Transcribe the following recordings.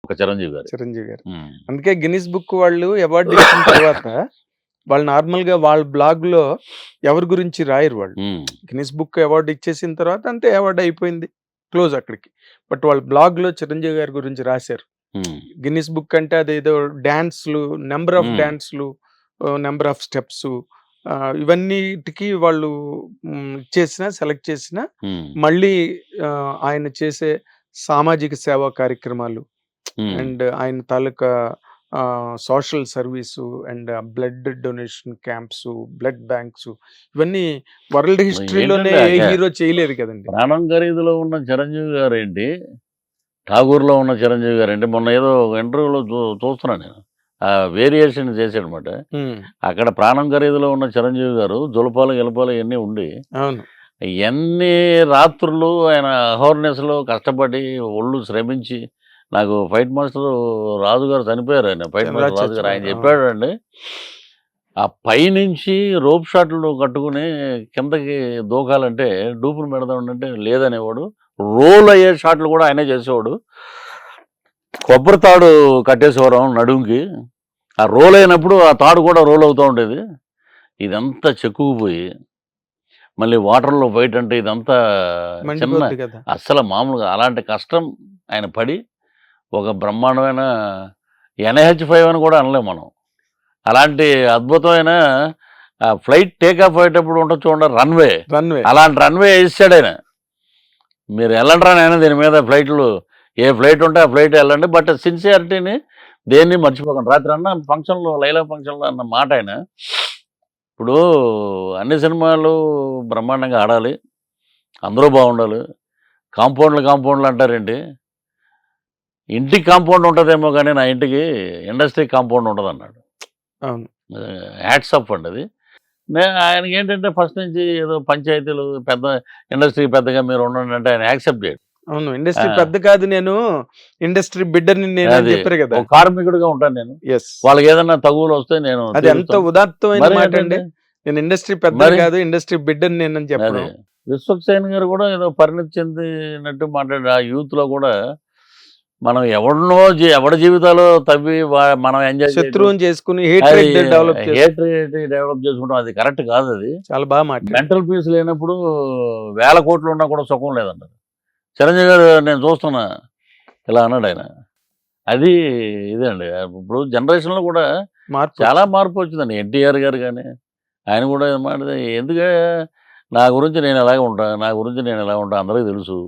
ఒక చిరంజీవి గారు. చిరంజీవి గారు. అందుకే గిన్నిస్ బుక్ వాళ్ళు అవార్డు ఇచ్చిన తర్వాత వాళ్ళు నార్మల్‌గా వాళ్ళ బ్లాగ్‌లో ఎవరి గురించి రాయరు వాళ్ళు. గిన్నిస్ బుక్ అవార్డు ఇచ్చేసిన తర్వాత అంతే, అవార్డు అయిపోయింది. క్లోజ్ అక్కడికి. బట్ వాళ్ళ బ్లాగ్‌లో చిరంజీవి గారి గురించి రాశారు. గిన్నిస్ బుక్ అంటే అదేదో డాన్స్‌లు, నంబర్ ఆఫ్ డాన్స్‌లు, నంబర్ ఆఫ్ స్టెప్స్, ఇవన్నిటికి వాళ్ళు సెలెక్ట్ చేసిన మళ్ళీ ఆయన చేసే సామాజిక సేవా కార్యక్రమాలు అండ్ ఆయన తాలూకా social service and blood donation camps, blood banks, ఇవన్నీ వరల్డ్ హిస్టరీలోనే ఏ హీరో చేయలేదు కదండి. ప్రాణం ఖరీదులో ఉన్న చిరంజీవి గారు ఏంటి, ఠాగూర్లో ఉన్న చిరంజీవి గారు ఏంటి, మొన్న ఏదో ఇంటర్వ్యూలో చూస్తున్నాను నేను, వేరియేషన్ చేశాడనమాట. అక్కడ ప్రాణం ఖరీదులో ఉన్న చిరంజీవి గారు జులపాలు గెలపాలు ఇవన్నీ ఉండి, ఎన్ని రాత్రులు ఆయన అహోర్నెస్లో కష్టపడి ఒళ్ళు శ్రమించి, నాకు ఫైట్ మాస్టర్ రాజు గారు చనిపోయారు, ఆయన ఫైట్ మాస్టర్ రాజు గారు, ఆయన చెప్పాడండి, ఆ పైనుంచి రోప్ షాట్లు కట్టుకుని కిందకి దూకాలంటే డూపులు పెడదామంటే లేదనేవాడు, రోల్ అయ్యే షాట్లు కూడా ఆయనే చేసేవాడు, కొబ్బరి తాడు కట్టేసేవారు నడుంకి, ఆ రోల్ అయినప్పుడు ఆ తాడు కూడా రోల్ అవుతూ ఉండేది. ఇదంతా చెక్కుకుపోయి మళ్ళీ వాటర్లో ఫైట్ అంటే ఇదంతా చిన్న, అస్సలు మామూలుగా అలాంటి కష్టం ఆయన పడి ఒక బ్రహ్మాండమైన NH5 అని కూడా అనలేము మనం, అలాంటి అద్భుతమైన ఫ్లైట్ టేకాఫ్ అయ్యేటప్పుడు ఉంటుంది చూడండి రన్వే, అలాంటి రన్వే వేసాడు ఆయన. మీరు వెళ్ళండి రాని దీని మీద ఫ్లైట్లు, ఏ ఫ్లైట్ ఉంటే ఆ ఫ్లైట్ వెళ్ళండి, బట్ సిన్సియారిటీని దేన్ని మర్చిపోకండి. రాత్రి అన్న ఫంక్షన్లో, లైలా ఫంక్షన్లో అన్న మాట ఆయన. ఇప్పుడు అన్ని సినిమాలు బ్రహ్మాండంగా ఆడాలి, అందరూ బాగుండాలి, కాంపౌండ్లు అంటారేంటి, ఇంటికి కాంపౌండ్ ఉంటుందేమో కానీ నా ఇంటికి ఇండస్ట్రీ కాంపౌండ్ ఉంటుంది అన్నాడు. హ్యాట్స్ ఆఫ్ అండి అది. ఆయనకి ఏంటంటే ఫస్ట్ నుంచి ఏదో పంచాయతీలు పెద్ద, ఇండస్ట్రీ పెద్దగా మీరు ఉండండి అంటే ఆయన యాక్సెప్ట్ చేయడు. అవును, ఇండస్ట్రీ పెద్ద కాదు, నేను ఇండస్ట్రీ బిడ్డని చెప్పారు కదా, కార్మికుడిగా ఉంటాను నేను, వాళ్ళకి ఏదన్నా తగువులు వస్తే నేను, అది ఎంత ఉదాత్తమైన మాట అండి. నేను ఇండస్ట్రీ పెద్ద కాదు, ఇండస్ట్రీ బిడ్డని నేను చెప్పాను. విశ్వక్సేన్ గారు కూడా ఏదో పరిణతి చెందినట్టు మాట్లాడారు. ఆ యూత్ లో కూడా మనం ఎవరి జీవితాలు తవ్వి మనం ఎంజాయ్ శత్రువుని చేసుకుని డెవలప్ చేసుకుంటాం, అది కరెక్ట్ కాదు. అది చాలా బాగా మాట్లాడారు. మెంటల్ పీస్ లేనప్పుడు 1000 కోట్లు ఉన్నా కూడా సుఖం లేదన్నారు. చిరంజీవి గారు నేను చూస్తున్నా ఇలా అన్నాడు ఆయన. అది ఇదే అండి, ఇప్పుడు జనరేషన్లో కూడా చాలా మార్పు వచ్చిందండి. NTR గారు కానీ ఆయన కూడా మాట్లాడితే, ఎందుకే నా గురించి నేను ఎలాగ ఉంటా, నా గురించి నేను ఎలా ఉంటా అందరికీ తెలుసు,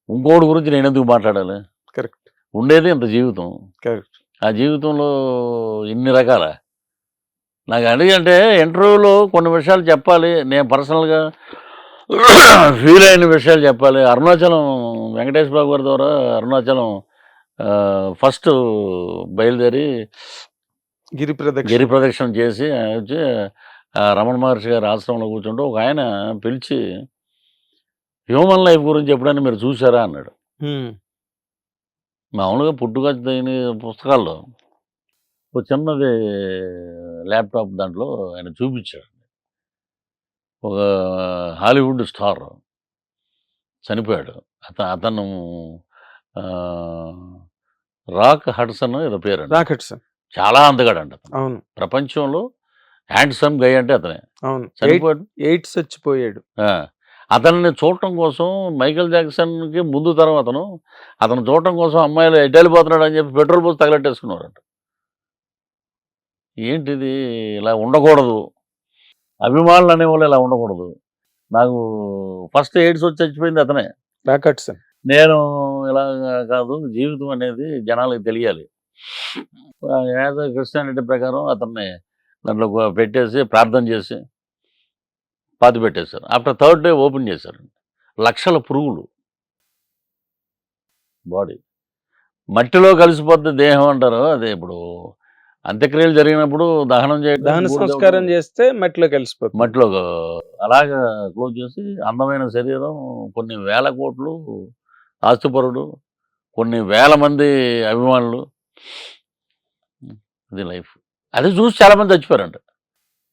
ఇంకోటి గురించి నేను ఎందుకు మాట్లాడాలి, కరెక్ట్, ఉండేది ఇంత జీవితం, కరెక్ట్, ఆ జీవితంలో ఇన్ని రకాల, నాకు అంటే ఇంటర్వ్యూలో కొన్ని విషయాలు చెప్పాలి, నేను పర్సనల్గా ఫీల్ అయిన విషయాలు చెప్పాలి. అరుణాచలం వెంకటేష్ బాబు గారి ద్వారా అరుణాచలం ఫస్ట్ బయలుదేరి గిరి ప్రదక్షిణ చేసి వచ్చి రమణ మహర్షి గారి ఆశ్రమంలో కూర్చుంటూ ఒక ఆయన పిలిచి, హ్యూమన్ లైఫ్ గురించి ఎప్పుడైనా మీరు చూసారా అన్నాడు. మామూలుగా పుట్టుక పుస్తకాల్లో ఒక చిన్నది ల్యాప్టాప్ దాంట్లో ఆయన చూపించాడు. ఒక హాలీవుడ్ స్టార్ చనిపోయాడు, అతను రాక్ హడ్సన్ ఏదో పేరు, చాలా అందగాడు అంట అతను, ప్రపంచంలో హ్యాండ్సమ్ గై అంటే అతనే. చనిపోయాడు, ఎయిడ్స్ వచ్చిపోయాడు. అతన్ని చూడటం కోసం మైకేల్ జాక్సన్కి ముందు తరం అతను చూడటం కోసం అమ్మాయిలు ఎటు వెళ్ళిపోతున్నాడు అని చెప్పి పెట్రోల్ పోసి తగలెట్టేసుకున్నారంట. ఏంటిది, ఇలా ఉండకూడదు, అభిమానులు అనేవాళ్ళు ఇలా ఉండకూడదు. నాకు ఫస్ట్ ఎయిడ్స్ వచ్చి చచ్చిపోయింది అతనే. నేను ఇలా కాదు, జీవితం అనేది జనాలకు తెలియాలి. యాజ్ క్రిస్టియానిటీ ప్రకారం అతన్ని దాంట్లో పెట్టేసి ప్రార్థన చేసి పాతి పెట్టేశారు. ఆఫ్టర్ 3rd డే ఓపెన్ చేశారు, లక్షల పురుగులు, బాడీ మట్టిలో కలిసిపోద్ది దేహం అంటారు. అదే ఇప్పుడు అంత్యక్రియలు జరిగినప్పుడు దహన సంస్కారం చేస్తే మట్టిలో కలిసిపోతుంది, మట్టిలో అలాగా క్లోజ్ చేసి, అందమైన శరీరం, కొన్ని వేల కోట్లు ఆస్తిపరుడు, కొన్ని వేల మంది అభిమానులు, ఇది లైఫ్. అది చూసి చాలామంది చచ్చిపోయారంట.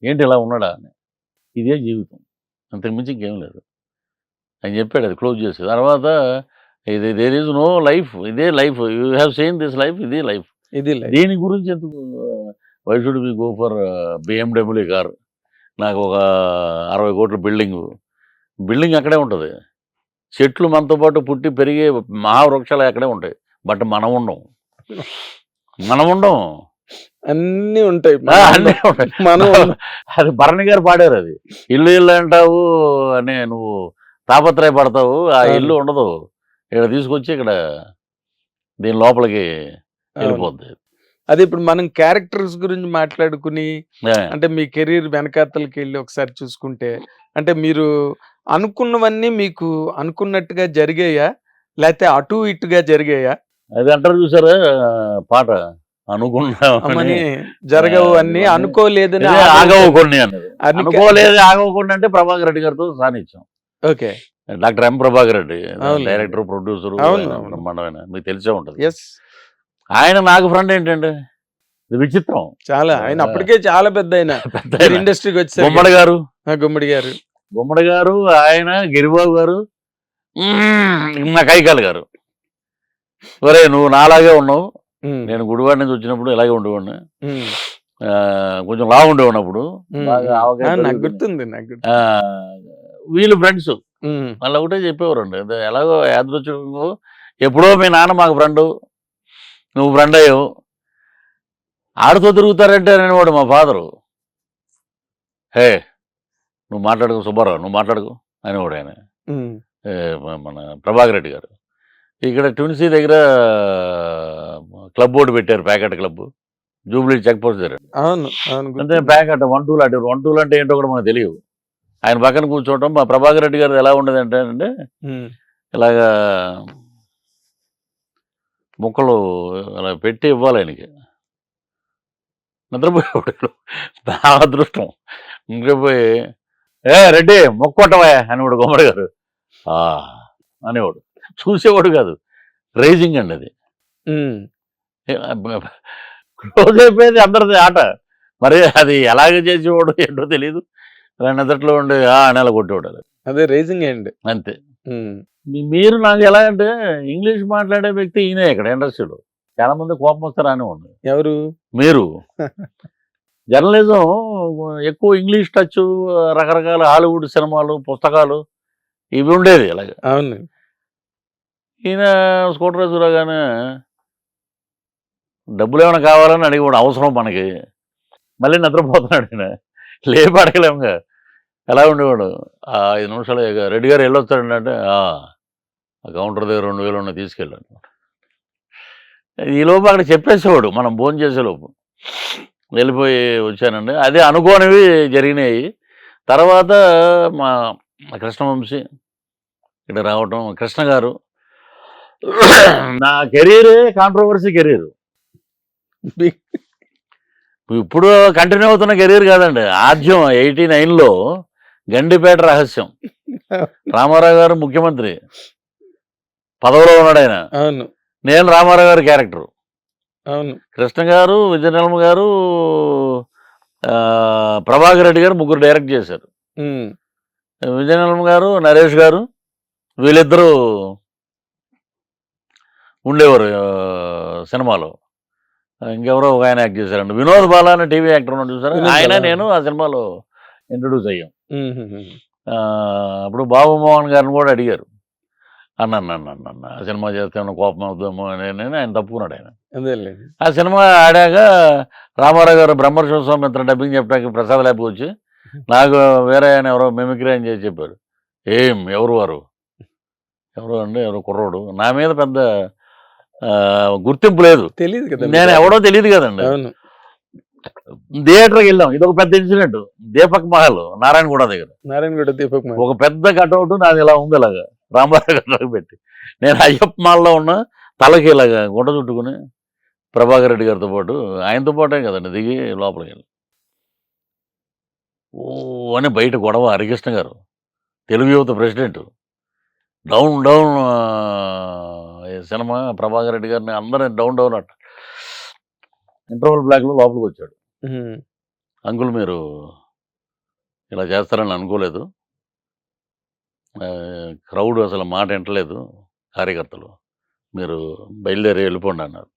ఏంటి ఇలా ఉన్నాడా అని, ఇదే జీవితం, అంతకుమించి ఇంకేం లేదు అని చెప్పాడు. అది క్లోజ్ చేసి తర్వాత ఇది దేర్ ఈజ్ నో లైఫ్, ఇదే life, you have seen this life, ఇదే లైఫ్. ఇది life. దీని గురించి ఎందుకు why should we go for BMW car? నాకు ఒక 60 కోట్ల బిల్డింగ్ అక్కడే ఉంటుంది. చెట్లు మనతో పాటు పుట్టి పెరిగే మహావృక్షాలు అక్కడే ఉంటాయి. బట్ మనం ఉండం. అన్ని ఉంటాయి అన్నీ ఉంటాయి. మనం అది భరణి గారు పాడారు. అది ఇల్లు అంటావు అని నువ్వు తాపత్రయపడతావు, ఆ ఇల్లు ఉండదు. ఇక్కడ తీసుకొచ్చి ఇక్కడ దీని లోపలికి వెళ్ళిపోద్ది. అది ఇప్పుడు మనం క్యారెక్టర్స్ గురించి మాట్లాడుకుని అంటే మీ కెరీర్ వెనకాతలకి వెళ్ళి ఒకసారి చూసుకుంటే అంటే మీరు అనుకున్నవన్నీ మీకు అనుకున్నట్టుగా జరిగాయా లేకపోతే అటు ఇటుగా జరిగాయా? అది అంటారు చూసారా పాట, అనుకున్నామని జరగవు అన్ని అనుకోలేదని ఆగవు కొన్ని అన్నది. అనుకోలేదు ఆగవు కొన్ని అంటే ప్రభాకర్ రెడ్డి గారితో సాధించాం. Okay, doctor M Prabhakar Reddy director, producer, బ్రహ్మాండమైన, మీకు తెలిసే ఉంటది. ఆయన నాకు ఫ్రెండ్ ఏంటంటే ఇది విచిత్రం. చాలా ఆయన అప్పటికే చాలా పెద్ద ఆయన ఇండస్ట్రీకి వచ్చారు. గుమ్మడి గారు, ఆయన గిరిబాబు గారు, నా కైకాల్ గారు. ఒరే నువ్వు నాలాగే ఉన్నావు, నేను గుడివాడ నుంచి వచ్చినప్పుడు ఇలాగే ఉండేవాడిని, కొంచెం లావు ఉండేవాడినప్పుడు, గుర్తుంది. వీళ్ళు ఫ్రెండ్స్ మళ్ళీ ఒకటే చెప్పేవారండి, ఎలాగో యాదృచ్ఛికంగా ఎప్పుడో మీ నాన్న మాకు ఫ్రెండ్, నువ్వు ఫ్రెండ్ అయ్యావు, ఆడుతో తిరుగుతారంటే అనేవాడు మా ఫాదరు. హే నువ్వు మాట్లాడుకో సుబ్బారావు, నువ్వు మాట్లాడుకో అనేవాడు ఆయన, మన ప్రభాకర్ రెడ్డి గారు. ఇక్కడ ట్విన్సీ దగ్గర క్లబ్ బోర్డు పెట్టారు, packet club, Jubilee check post దగ్గర. అంటే ప్యాకెట్ 1-2 అంటే ఏంటో కూడా మనకు తెలియదు. ఆయన పక్కన కూర్చోవటం, మా ప్రభాకర్ రెడ్డి గారు ఎలా ఉండేది అంటే ఇలాగా ముక్కలు అలా పెట్టి ఇవ్వాలి ఆయనకి, నిద్రపోయేవాడు. నా అదృష్టం. నిద్రపోయి రెడ్డి మొక్క కొట్టవా అనేవాడు గుమ్మడి గారు. అనేవాడు, చూసేవాడు కాదు, రైజింగ్ అండి అది. క్లోజ్ అయిపోయేది అందరిది ఆట. మరి అది ఎలాగ చేసేవాడు ఏంటో తెలియదు. అలా నిద్రలో ఉండి నెల కొట్టేవాడు. అదే రైజింగ్ అండి, అంతే. మీరు నాకు ఎలా అంటే ఇంగ్లీష్ మాట్లాడే వ్యక్తి ఈయన ఇక్కడ ఇండస్ట్రీలో చాలా మంది కోపం వస్తారు అనేవాడు. ఎవరు? మీరు. జర్నలిజం ఎక్కువ ఇంగ్లీష్ టచ్, రకరకాల హాలీవుడ్ సినిమాలు, పుస్తకాలు ఇవి ఉండేది అలాగే. అవును. ఈయన స్కూటర్ రాగానే డబ్బులు ఏమైనా కావాలని అడిగేవాడు, అవసరం మనకి. మళ్ళీ నిద్రపోతున్నాడు ఆయన, లేపు అడగలేముగా. ఎలా ఉండేవాడు, 5 నిమిషాలు రెడ్డి గారు వెళ్ళొస్తాడండి అంటే ఆ కౌంటర్ దగ్గర 2000 ఉన్నాయి తీసుకెళ్ళాను. ఈ లోపు అక్కడ చెప్పేసేవాడు, మనం భోజనం చేసేలోపు వెళ్ళిపోయి వచ్చానండి. అదే అనుకోనివి జరిగినాయి. తర్వాత మా కృష్ణవంశీ ఇక్కడ రావటం, కృష్ణ గారు, నా కెరీరే కాంట్రవర్సీ కెరీర్. ఇప్పుడు కంటిన్యూ అవుతున్న కెరీర్ కాదండి. ఆద్యం 89లో గండిపేట రహస్యం, రామారావు గారు ముఖ్యమంత్రి పదవిలో ఉన్నాడు ఆయన, నేను రామారావు గారి క్యారెక్టర్, కృష్ణ గారు, విజయనిర్మల గారు, ప్రభాకర్ రెడ్డి గారు ముగ్గురు డైరెక్ట్ చేశారు. విజయనిర్మల గారు, నరేష్ గారు వీళ్ళిద్దరూ ఉండేవారు సినిమాలో. ఇంకెవరో ఒక ఆయన యాక్ట్ చేశారండి, వినోద్ బాలా అని టీవీ యాక్టర్ ఉన్నాడు చూసారు, ఆయన నేను ఆ సినిమాలో ఇంట్రొడ్యూస్ అయ్యాం. అప్పుడు బాబు మోహన్ గారిని కూడా అడిగారు, అన్న ఆ సినిమా చేస్తే ఏమన్నా కోపం అవుతామో అని. ఆయన తప్పుకున్నాడు. ఆయన ఆ సినిమా ఆడాక రామారావు గారు బ్రహ్మశివస్వామిత్ర డబ్బింగ్ చెప్పడానికి ప్రసాద్ ల్యాబ్కి వచ్చి నాకు వేరే ఆయన ఎవరో మిమిక్రీ అని చేసి చెప్పారు. ఎవరు వారు? ఎవరు అండి, ఎవరో కుర్రోడు. నా మీద పెద్ద గుర్తింపు లేదు, తెలియదు కదా, నేను ఎవడో తెలియదు కదండి. థియేటర్కి వెళ్ళాం, ఇది ఒక పెద్ద ఇన్సిడెంట్. దీపక్ మహల్ నారాయణగూడ దగ్గర దీపక్ మహల్ ఒక పెద్ద కటౌట్ నాది ఇలా ఉంది, ఇలాగా రామారావు గారు పెట్టి. నేను అయ్యప్ప మాల్లో ఉన్న తలకి ఇలాగా గుంట చుట్టుకుని ప్రభాకర్ రెడ్డి గారితో పాటు, ఆయనతో పాటే కదండి దిగి లోపలికి వెళ్ళి అని బయట గొడవ. హరికృష్ణ గారు తెలుగు యువత president, down cinema Prabhakar Reddy గారిని అందరిని డౌన్ అట్ట. ఇంటర్వల్ బ్లాక్లో లోపలికి వచ్చాడు. అంకుల్ మీరు ఇలా చేస్తారని అనుకోలేదు, క్రౌడ్ అసలు మాట వింటలేదు, కార్యకర్తలు, మీరు బయలుదేరి వెళ్ళిపోండి అన్నారు.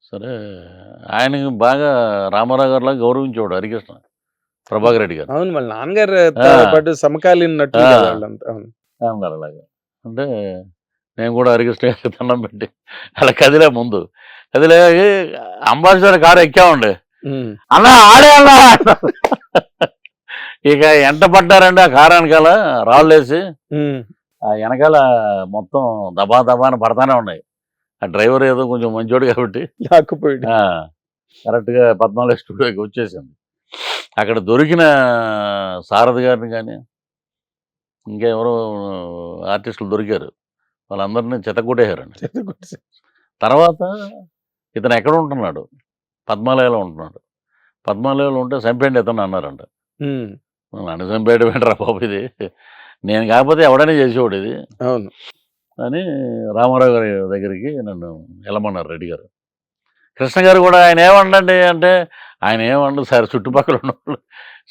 సరే, ఆయనకి బాగా రామారావు గారిలాగా గౌరవించేవాడు హరికృష్ణ ప్రభాకర్ రెడ్డి గారు. అవును, వాళ్ళ నాన్నగారు ఆ. పాటు సమకాలీన నటులు కదా వాళ్ళంతా. అవును. రామారావు అలాగా అంటే నేను కూడా హరికృష్ణ గారికి దండం పెట్టి అలా కదిలే ముందు కదిలే అంబాసిడర్ కారు ఎక్కామండి. ఉమ్. అలా ఆడే అలా ఇక ఎంట పడ్డారండి ఆ కారు వెనకాల రాళ్ళేసి. ఉమ్. ఆ వెనకాల మొత్తం దబా దబాని పడతానే ఉన్నాయి. ఆ డ్రైవర్ ఏదో కొంచెం మంచోడు కాబట్టి లాక్కుపోయాడు. కరెక్ట్గా పద్మాలయ స్టూడియోకి వచ్చేసింది. అక్కడ దొరికిన సారథి గారిని కానీ ఇంకెవరో ఆర్టిస్టులు దొరికారు, వాళ్ళందరినీ చెత్తకొట్టేశారండి. తర్వాత ఇతను ఎక్కడ ఉంటున్నాడు, పద్మాలయలో ఉంటున్నాడు. పద్మాలయలో ఉంటే చంపేయండి ఇతను అన్నారంట. ఉమ్. నన్ను చంపేయడం ఏంట్రా బాబు, ఇది నేను కాకపోతే ఎవడైనా చేసేవాడు ఇది అవును. అని రామారావు గారి దగ్గరికి నన్ను వెళ్ళమన్నారు రెడ్డి గారు. కృష్ణ గారు కూడా ఆయన ఏమండండి అంటే ఆయన ఏమండు సరే చుట్టుపక్కల ఉన్న వాళ్ళు.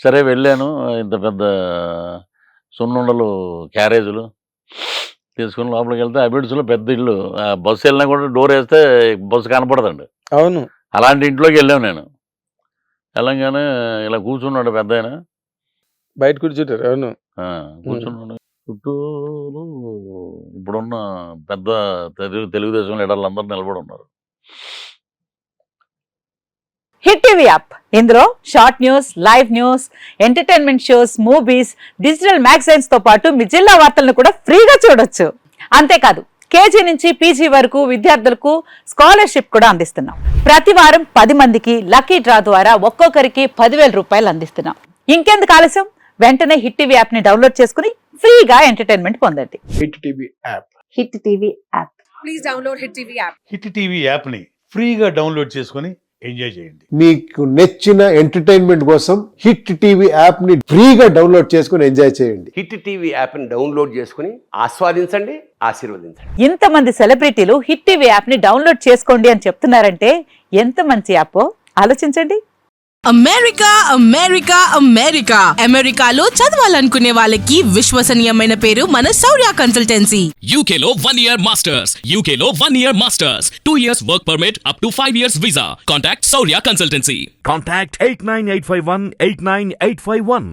సరే వెళ్ళాను, ఇంత పెద్ద సున్నుండలు క్యారేజీలు తీసుకుని లోపలికి వెళ్తే అబిడ్స్లో పెద్ద ఇల్లు, ఆ బస్సు వెళ్ళినా కూడా డోర్ వేస్తే బస్సు కనపడదండి. అవును. అలాంటి ఇంట్లోకి వెళ్ళాను నేను. వెళ్ళంగానే ఇలా కూర్చున్నాడు పెద్ద ఆయన, బయట కూర్చుంటారు. అవును. కూర్చున్నాడు. చుట్టూరు ఇప్పుడున్న పెద్ద తెలుగుదేశం లీడర్లు అందరూ నిలబడి ఉన్నారు. హిట్ టీవీ యాప్, ఇందులో short news, live news, entertainment shows, movies, digital magazines తో పాటు మీ జిల్లా వార్తలను కూడా ఫ్రీగా చూడొచ్చు. అంతేకాదు కేజీ నుంచి పీజీ వరకు విద్యార్థులకు స్కాలర్షిప్ కూడా అందిస్తున్నాం. ప్రతి వారం 10 మందికి లక్కీ డ్రా ద్వారా ఒక్కొక్కరికి 10,000 రూపాయలు అందిస్తున్నాం. ఇంకెందుకు ఆలస్యం, వెంటనే హిట్ టీవీ యాప్ ని డౌన్లోడ్ చేసుకుని ఫ్రీగా ఎంటర్టైన్మెంట్ పొందండి. Hit TV app. Hit TV app. Please download hit TV app. Hit TV యాప్ని ఫ్రీగా డౌన్లోడ్ చేసుకొని ఎంజాయ్ చేయండి. మీకు నచ్చిన ఎంటర్టైన్మెంట్ కోసం హిట్ టీవీ యాప్ ని ఫ్రీగా డౌన్లోడ్ చేసుకుని ఎంజాయ్ చేయండి. హిట్ టీవీ యాప్ని డౌన్లోడ్ చేసుకుని ఆస్వాదించండి, ఆశీర్వదించండి. ఇంతమంది సెలబ్రిటీలు హిట్ టీవీ యాప్ ని డౌన్లోడ్ చేసుకోండి అని చెప్తున్నారంటే ఎంత మంచి యాప్ ఆలోచించండి. అమెరికా అమెరికా అమెరికా అమెరికాలో చదవాలనుకునే వాళ్ళకి విశ్వసనీయమైన పేరు మన శౌర్య కన్సల్టెన్సీ. UK లో 1 year masters. UK లో 1 year masters. 2 years work permit up to 5 years visa. Contact Saurya Consultancy. Contact 89851 89851.